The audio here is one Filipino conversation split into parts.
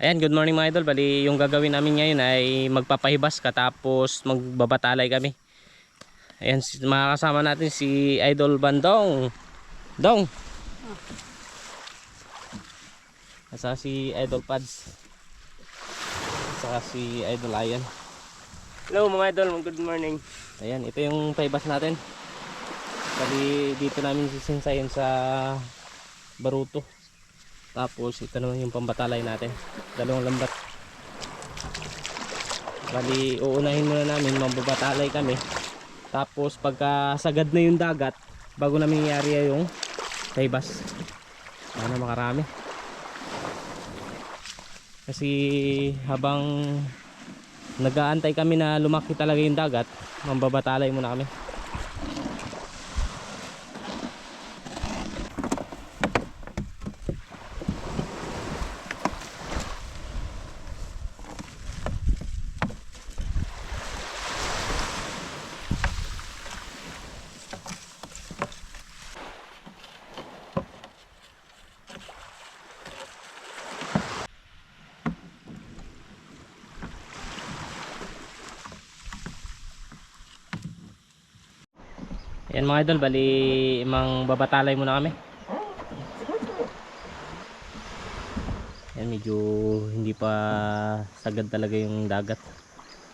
Ayan, good morning mga idol. Bali, yung gagawin namin ngayon ay magpapahibas katapos magbabatalay kami. Ayan, makakasama natin si Idol Bandong. Dong! Asa si Idol Pads. Saka si Idol Ayan. Hello mga idol, good morning. Ayan, ito yung pahibas natin. Bali, dito namin sisinsayin sa Baruto. Tapos, ito naman yung pambatalay natin. Dalawang lambat. Bali, uunahin muna namin, mambabatalay kami. Tapos pagka sagad na yung dagat, bago namin iyari yung taybas. Sana makarami. Kasi habang nag-aantay kami na lumaki talaga yung dagat, mambabatalay muna kami. Ayan mga idol, bali mang babatalay muna kami. Ayan, medyo hindi pa sagad talaga yung dagat.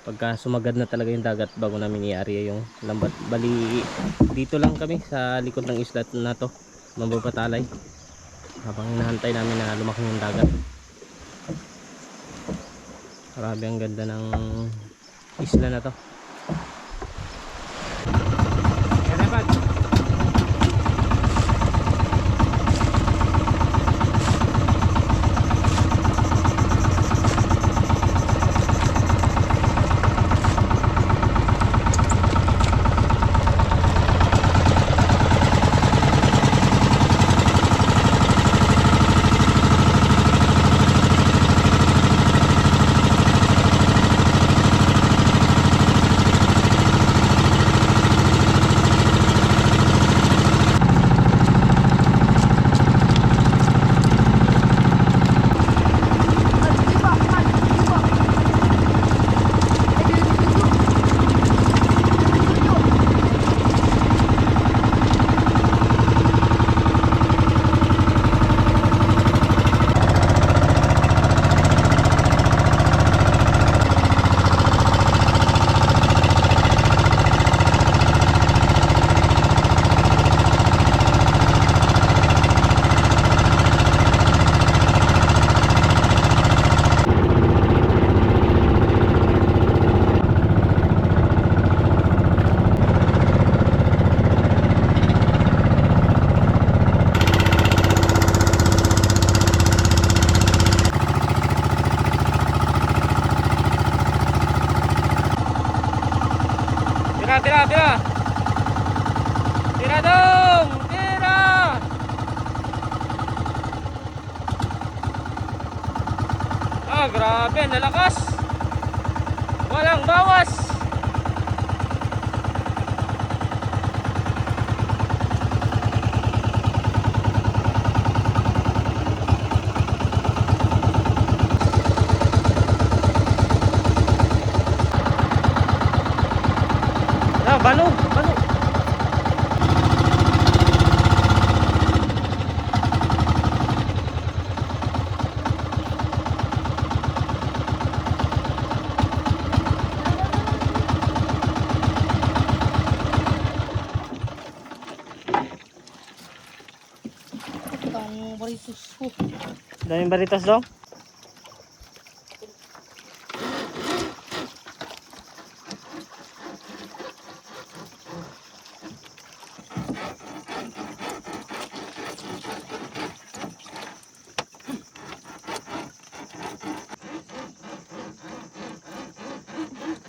Pagka sumagad na talaga yung dagat, bago namin i-area yung lambat. Bali dito lang kami sa likod ng isla na to, mambabatalay. Habang hinahantay namin na lumaki yung dagat. Grabe, ang ganda ng isla na to. Tira! Tira dong! Tira! Ah, grabe, nalakas! Walang bawas! Ah, bano! Ang baritos ko. Daming baritas dong?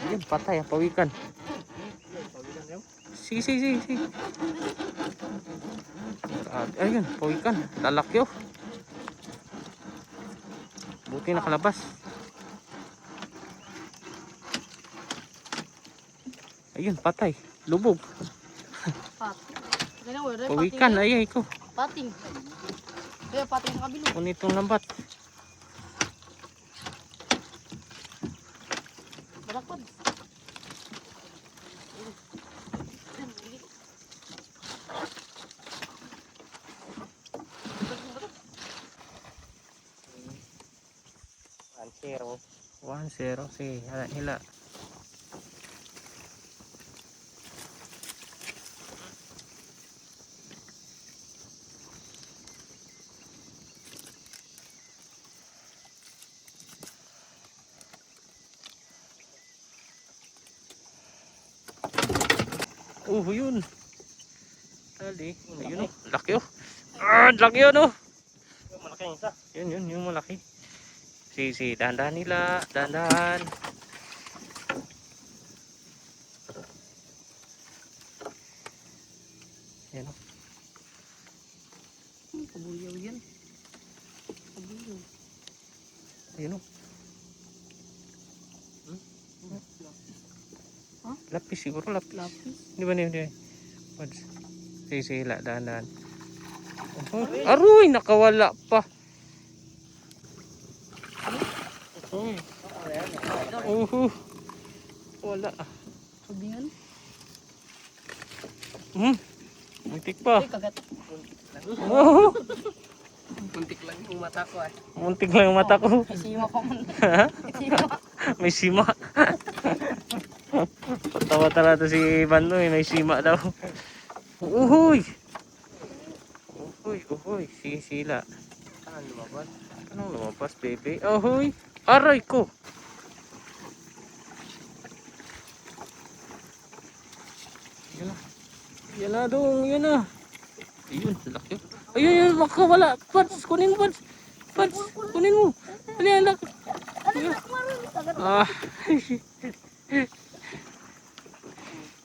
Ayun, patay, pawikan. Sige. Ayun, pawikan. Lalaki oh. Buti nakalabas. Ayun, patay. Lubog. Pawikan, ayay ko. Pating. Kaya pating sa kabilo. Kunitong lambat. Malakad. Ang zero. 1-0 si Hila. Yun. Dali. Ayun oh. Laki oh. Laki yun oh. Yung malaki yung isa. Yun, yung malaki. Si, dahan-dahan nila. Dahan-dahan. Yan oh. Kabuyaw yan. Kabuyaw. Ayun oh. Lapis siguro, lapis. Lapis. Di ba niya? Si Hila, dahan-dahan. Aroy, nakawala pa. Wala. Sabi yan. Muntik pa. Ay, kagat. Oh, Muntik lang yung mata ko eh. muntik lang yung mata ko. May sima pa man. May sima. Tawa talaga si Ivan no, may sima daw. Uhuy. Si Sila. Saan lumabas? Anong lumabas, baby? Uhuy. Aray ko. Yan na dong, yan na. Ayun, laki. Ayun, makawala. Pads, kunin mo, Pads. Pads, kunin mo. Ano yan, laki.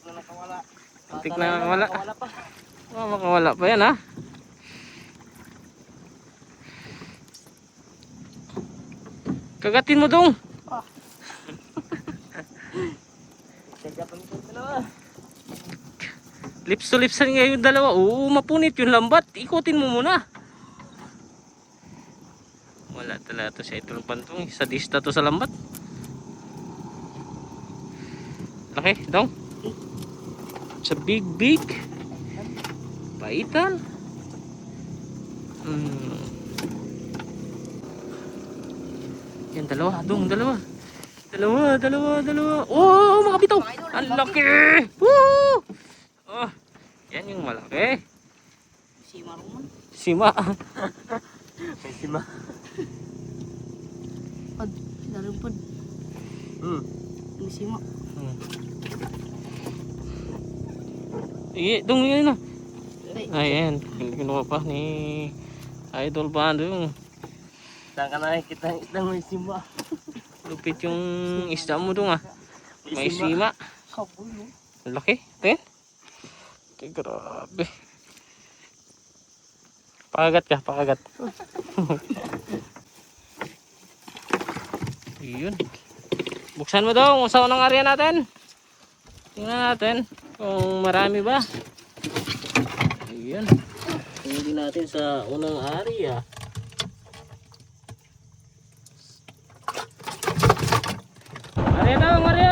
Nakawala. Antik na nakawala. Nakawala pa. Makawala pa yan, ha? Kagatin mo dong. Kagapan ko ito na. Lips to lips nga yung dalawa. Oo, mapunit yung lambat. Ikutin mo muna. Wala talaga to sa itong pantong. Sadista to sa lambat. Laki, dong. Sa big. Paitan. Yan, dalawa. Dong, dalawa. Dalawa. Oh, makabitaw. Ang laki. Woo! Oh, yan yung malaki. Sima roman. Sima. May sima. Pad. Dalang pad. May sima. Dong yun na. Ay. Ayan, kinuha pa ni Idol Bando yung Saan ka nakikita ang isang may sima? lupit yung isda mo dong ah. May sima. Kabuyaw. Ang laki. Tingin. Okay, grabe. Pakagat. Yun. Buksan mo daw kung saan ang area natin. Tingnan natin kung marami ba. Ayan. Tingnan natin sa unang area. Area daw, area.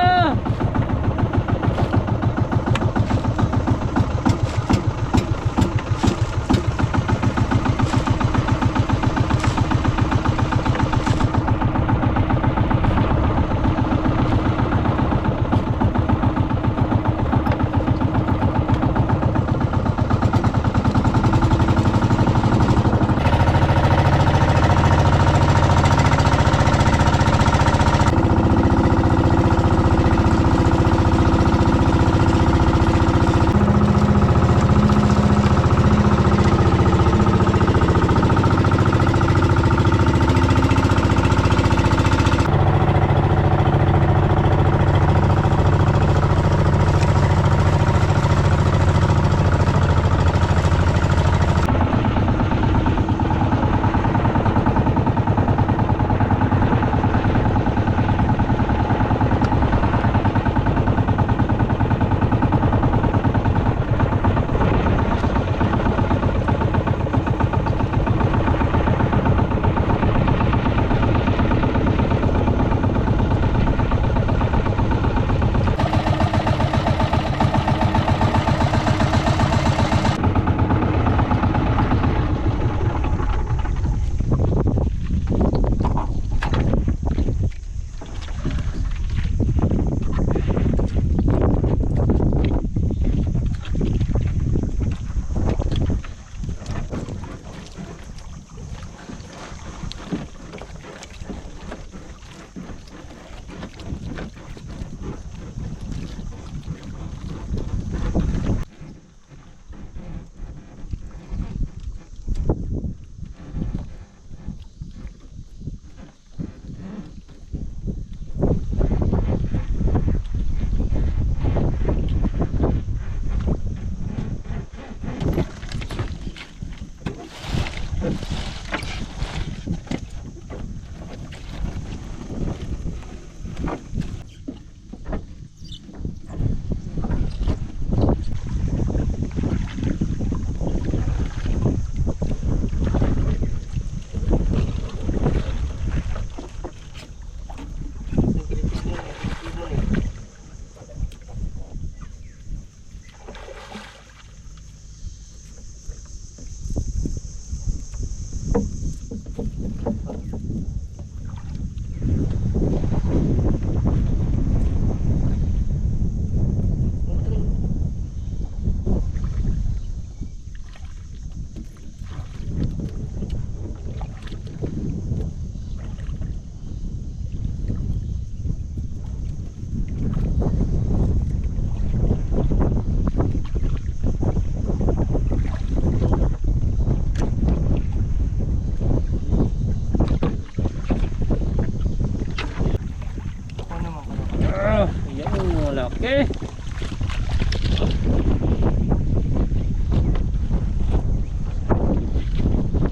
laki.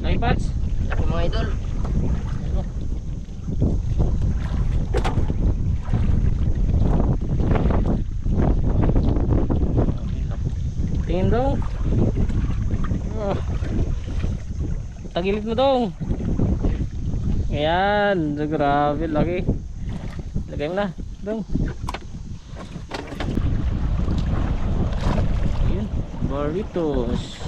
Ay, Pats. Laki mga idol. Tingin dong. Tagilid mo dong. Ayan, grabe laki. Lagay mo na dong. Ayan, burritos.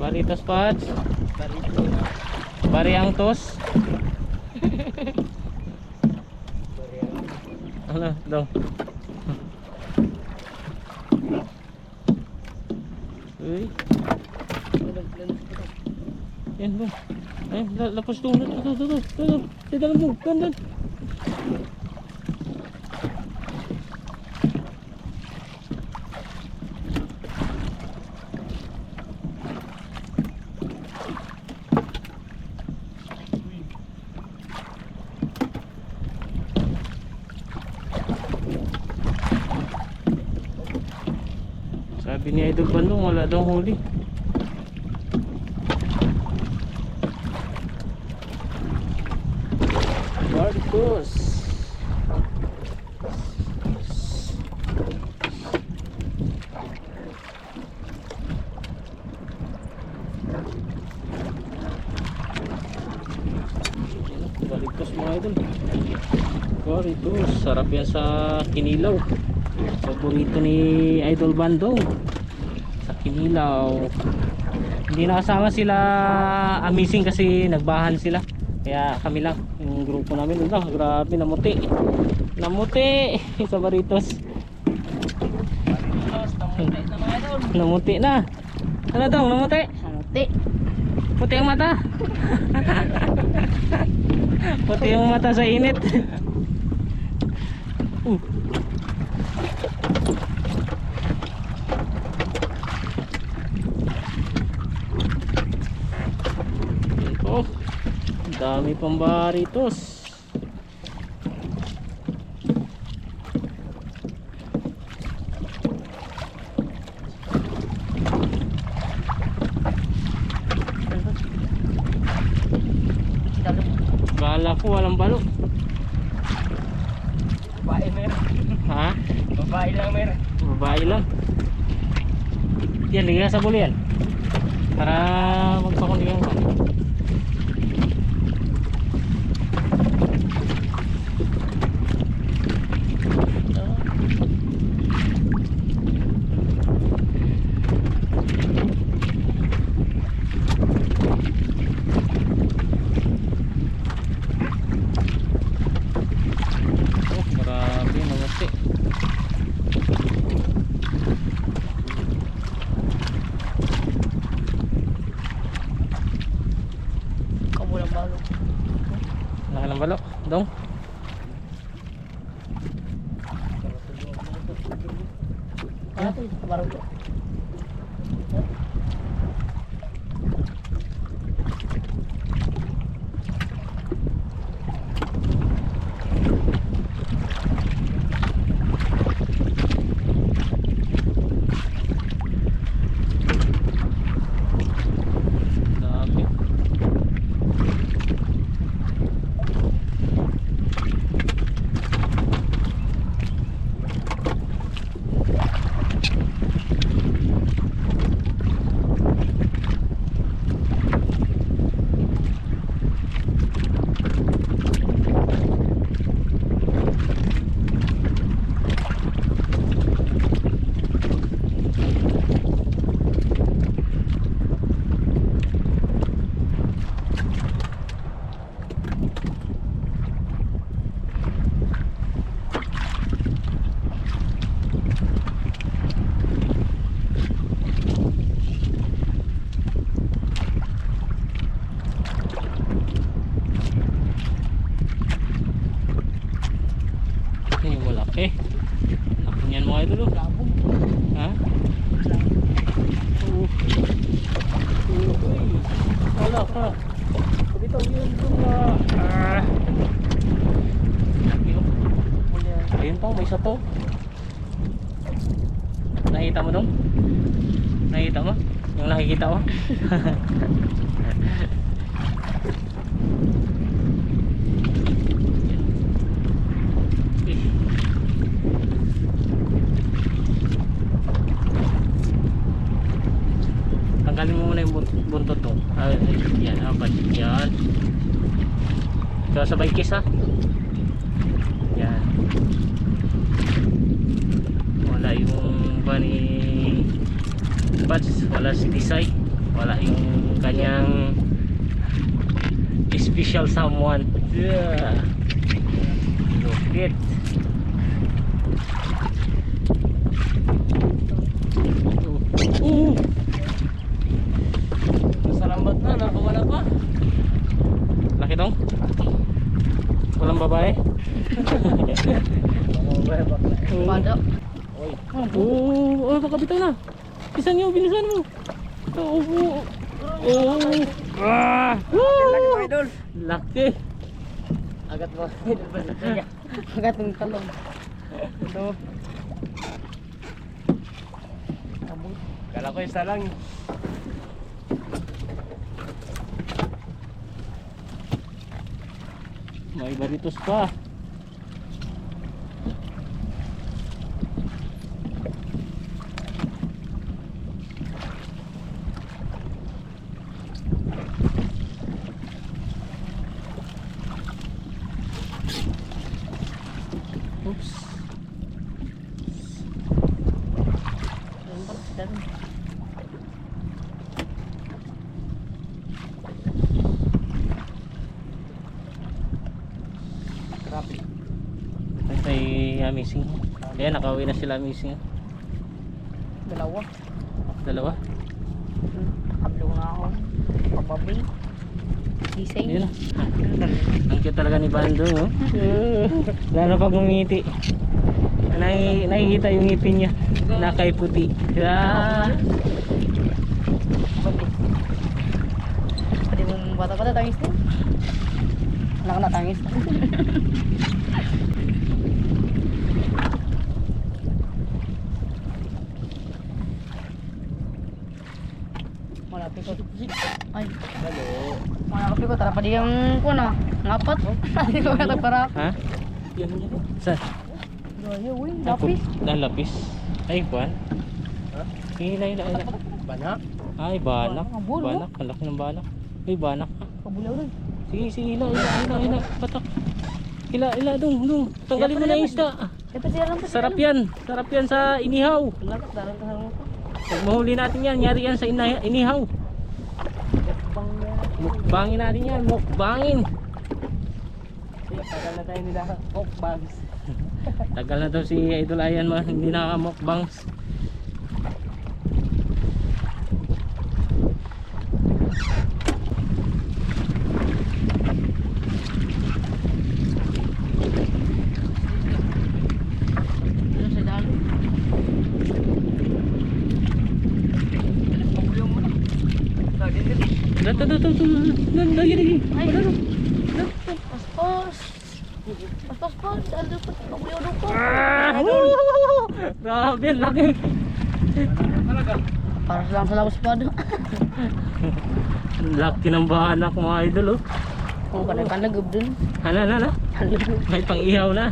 Baritos Pats. Bariangtos. Ano dong? Uy. Yan dong. Ay, lapos dong. Di dalam mo. Ganun. Sabi ni Idol Bandung wala daw huli. Barcos. Barcos mga idol. Barcos, sarap yan sa kinilaw. Paborito ni Idol Bandung sa kinilaw. Hindi nakasama sila Amazing kasi nagbahan sila. Kaya kami lang, yung grupo namin. Grabe, namuti. Namuti sa Baritos. Namuti na. Ano daw, namuti? Namuti. Puti ang mata. Puti ang mata sa init. Oh, dami pang baritos. Kala ko walang balo. Babae meron. Ha? Babae lang meron. Babae lang. Yan, ligay sa bulo yan. Para magpakundigan ka. Marami namuti. Kamulang balo. Laki ng balo. Dong. Ano ito? Barang ito. Dami. Okay. Laki niyan mga idol. Oh. Labog. Ha? Uy. Wala ka. Dito yun yung laki oh. Ayun pa, may isa to. Nakita mo dong? Nakita mo? Yung nakikita mo? Tanggalin mo muna yung buntot to. Yan, apat. Yan. So, sabay kiss ha. Yan. Wala yung bunny buds. Wala si Tisay. Wala yung kanyang special someone. Yeah. Look it. Salambat na, nakawala pa. Laki tong? Walang babae? Pada. Oh, baka bitaw na. Bilisan nyo, bilisan mo. Ah! Laki mga idol. Laki. Agat mo. Idol ba sa kanya? Agad ng talong. Ito. Kala ko isa lang. May baritos pa. Oops. Grabe. Ay, amazing. Kaya nakauwi na sila amazing. Dalawa. Dalawa. Kablo nga ako. Pababay. Gising. Yun. Ang cute talaga ni Bando, no? Lalo pag ngumiti. Nakikita yung ngipin niya. Nakaiputi. Yeah. Pwede mong bata-bata tangis din. Wala ka na tangis. Malapit ko. Ay. Hello. Malapit ko. Tara pa di yung kuna. Ngapat. Hindi ko katagpara. Ha? Yan yan. Saan? Gaya, uy. Lapis. Lapis. Ay, buwan. Ha? Hila. Banak. Ay, banak. Banak, bulo. Banak. Ang laki ng banak. Ay, banak. Kabulaw rin. Sige, hila. Patak. Hila, dong. Tanggalin mo na yung isda. Dapat siya lang. Sarap yan. Sarap yan sa inihaw. Lakas. Dalang ka sa mga ko. Pag mahuli natin yan, nyari yan sa inihaw. Bang yan. Mukbangin natin yan. Mukbangin. Tagal na tayo nila. Bags. Tagal na daw si Idol Ayan hindi nakamukbangs. Ano sa dalo? Pabulong mo na. Lagyan din. Lagi. Ay. Paspos. Paspos. Ano pa? Kabulaw ko. Grabe, laki. Talaga. Para lang sa labas pa doon. Laki ng bahanak mga idol oh. Kung panagub dun. Hala. Panagub. May pang ihaw na.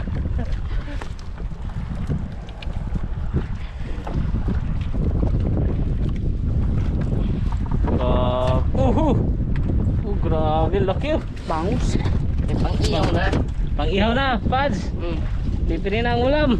Grabe, laki oh. Bangus. May pang-iyaw na. Pang ihaw na, Pads. Pipirin na ang ulam.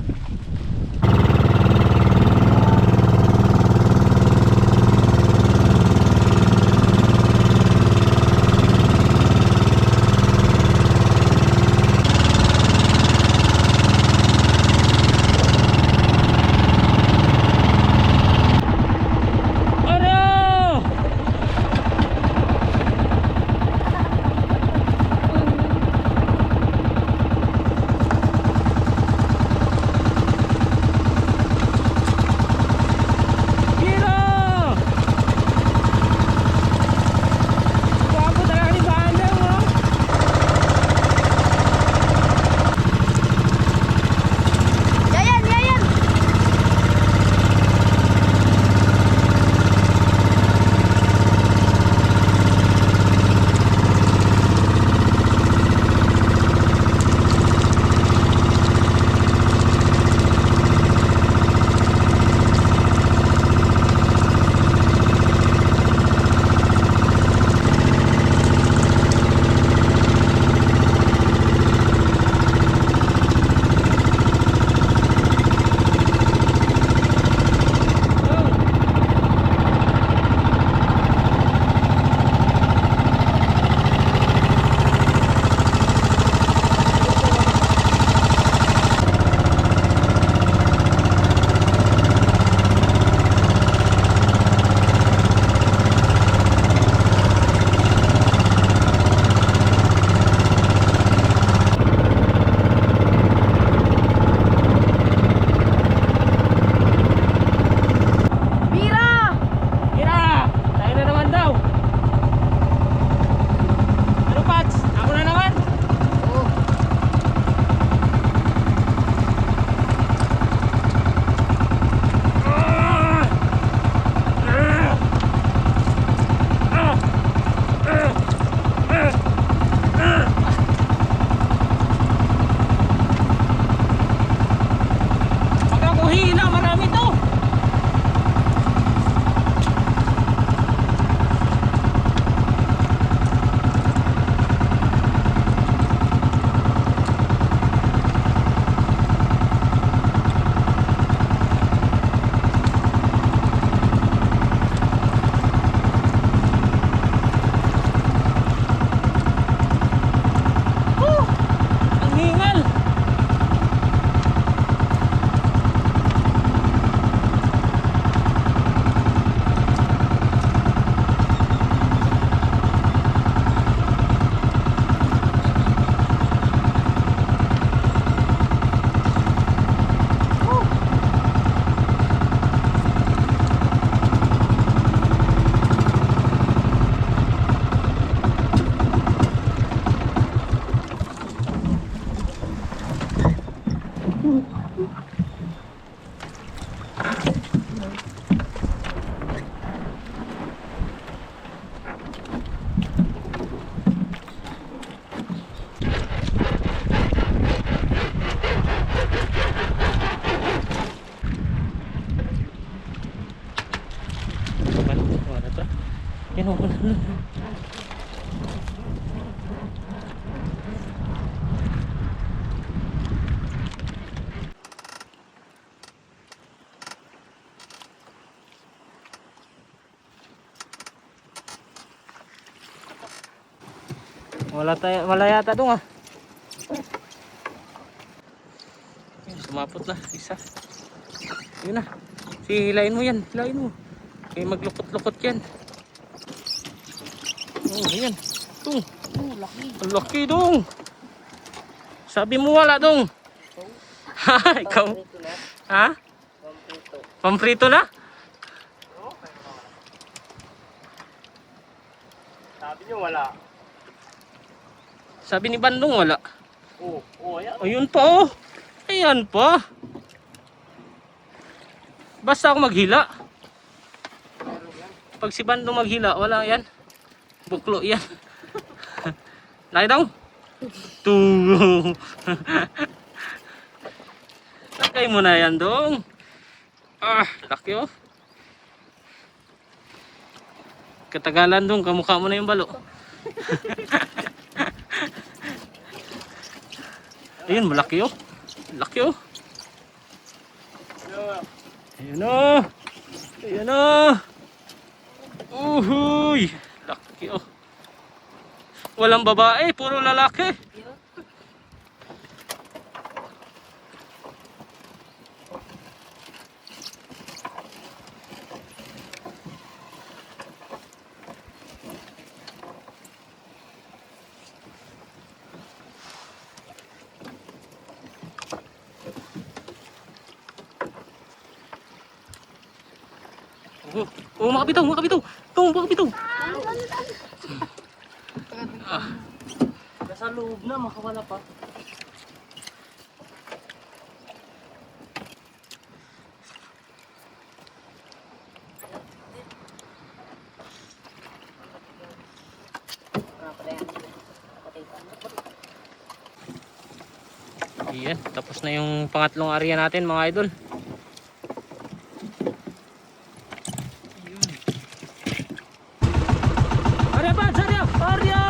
Wala to. Yan o, wala na. Wala yata doon ah. Sumapot na isa. Yun na. Hilain mo yan, hilain mo. Kaya maglukot-lukot yan. Oh, ayan. Dong. Oh, laki. Ang laki dong. Sabi mo wala dong. Ha, ikaw. Ha? Pamprito na? Sabi niyo wala. Sabi ni Bandong wala. Ayan. Ayun pa oh. Ayan pa. Basta ako maghila. Pag si Bandong maghila, wala yan. Buklo yan. Laki daw. Tungo. Lagay mo na yan dong. Ah, laki oh. Katagalan dong, kamukha mo na yung balo. Ayun, malaki oh. Laki oh. Ayun oh. Ayun oh. Uhuy. Laki oh. Walang babae, puro lalaki. Makabitaw, makabitaw. Makabitaw. Nasa loob na, makawala pa. Ayan, tapos na yung pangatlong area natin mga idol. Area pa, area! Area!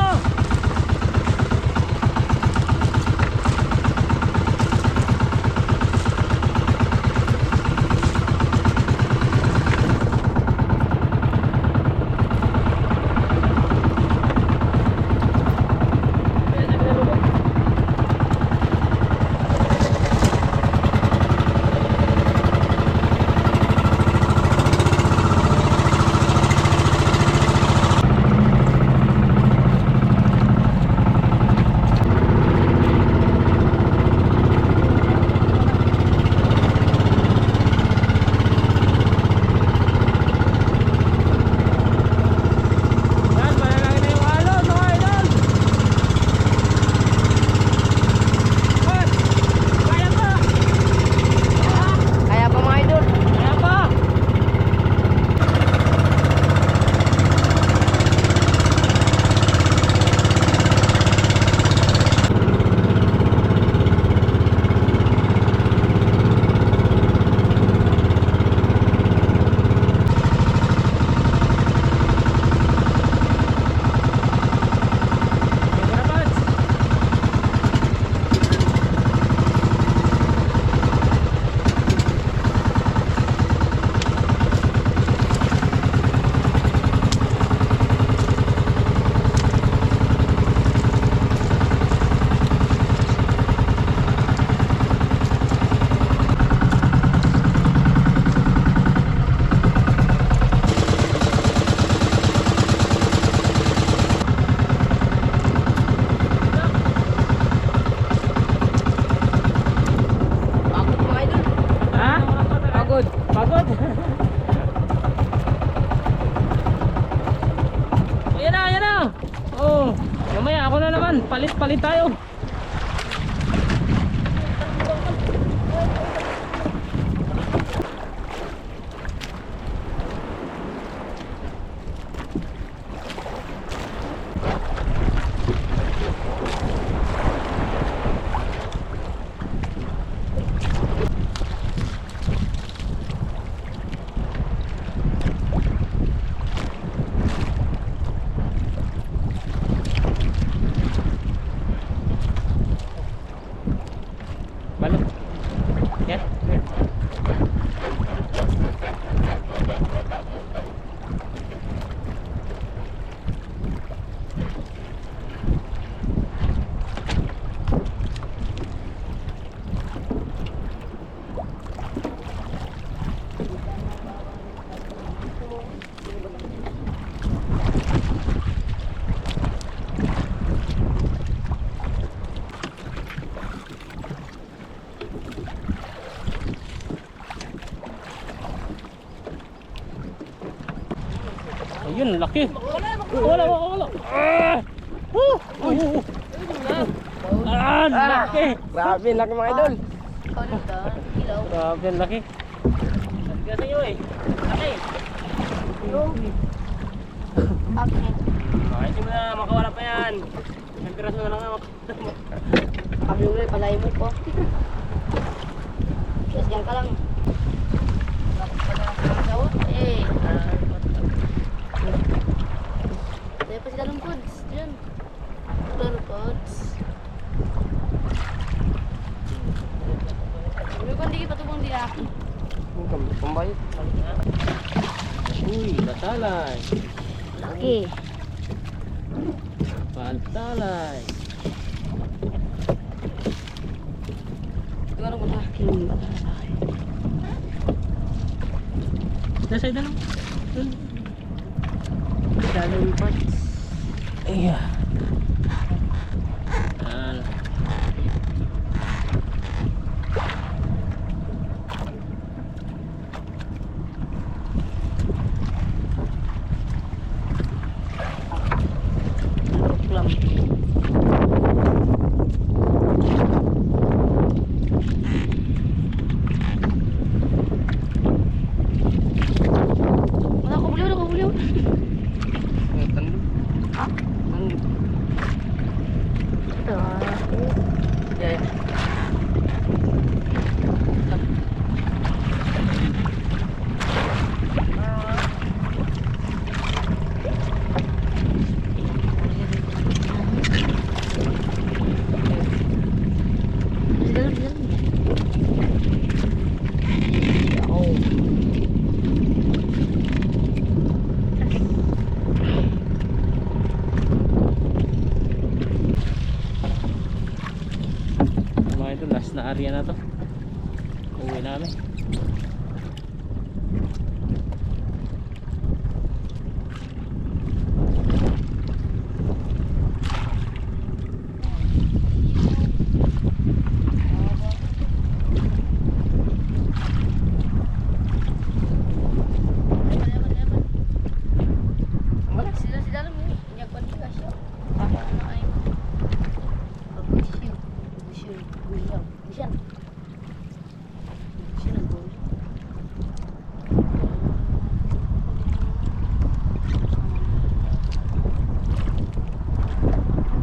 Pagod. Ayan na, ayan na. Oh, mamaya ako na naman. Palit-palit tayo. Yan. Ayun, laki. Wala. Ah! Laki. Grabe, laki mga idol. Kaulog doon. Ilaw. Grabe, laki. Sabi ka sa inyo eh. Laki. Bakit? Okay, hindi mo na makawala pa yan. Isang piraso na lang ako. Kami ulit, palay mo po. Yes, yan ka lang. Bakit pa na ang sawot? Eh. Kaya pa sila ng pods. Diyan. Sila ng pods. Uy, kung di patubong di ako. Pambayot. Uy, batalay. Laki. Batalay. Ito ano ko laki. Nasa ida lang. Dalawang pods. Iya. Yan. Lang. Wala ko buliw. Ha? Ito Yeah. Mga ito, last na area na to. Uwi namin. Sila lang mo. Inyak pa di kasya. Ano ay pag-issue. Diyan. Diyan ang goal.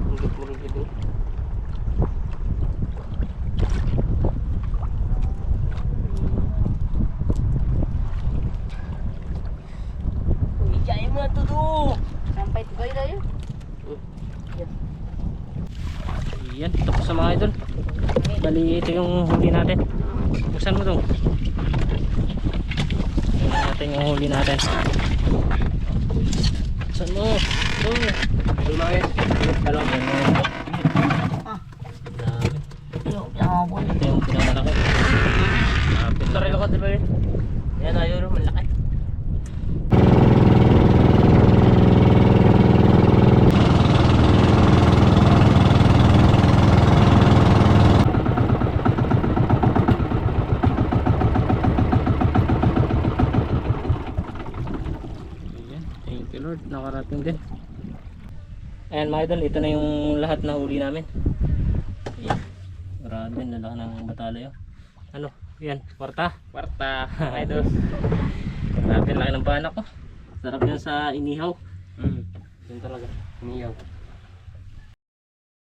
Hindi mo rin dito. Iyayin mo na to do. Sampai tibay na yun. Yan, tapos sa mga idol. Bali, ito yung huli natin. Buksan mo dong. Tingnan natin yung huli natin. Buksan mo. Dong. Idol mga idol. Dalawang Dami. Yung pinakabol. Ito yung pinakamalaki. Sarili ko, di ba yun? Yan, ayun, malaki. Ayan, thank you Lord, nakarating din. Ayan mga idol, ito na yung lahat na huli namin. Ayan, grabe, lalaki ng batalay oh. Ano, yan, kwarta. Kwarta, mga idol. Grabe, laki ng banak oh. Sarap yan sa inihaw. Yun talaga. Umiyaw.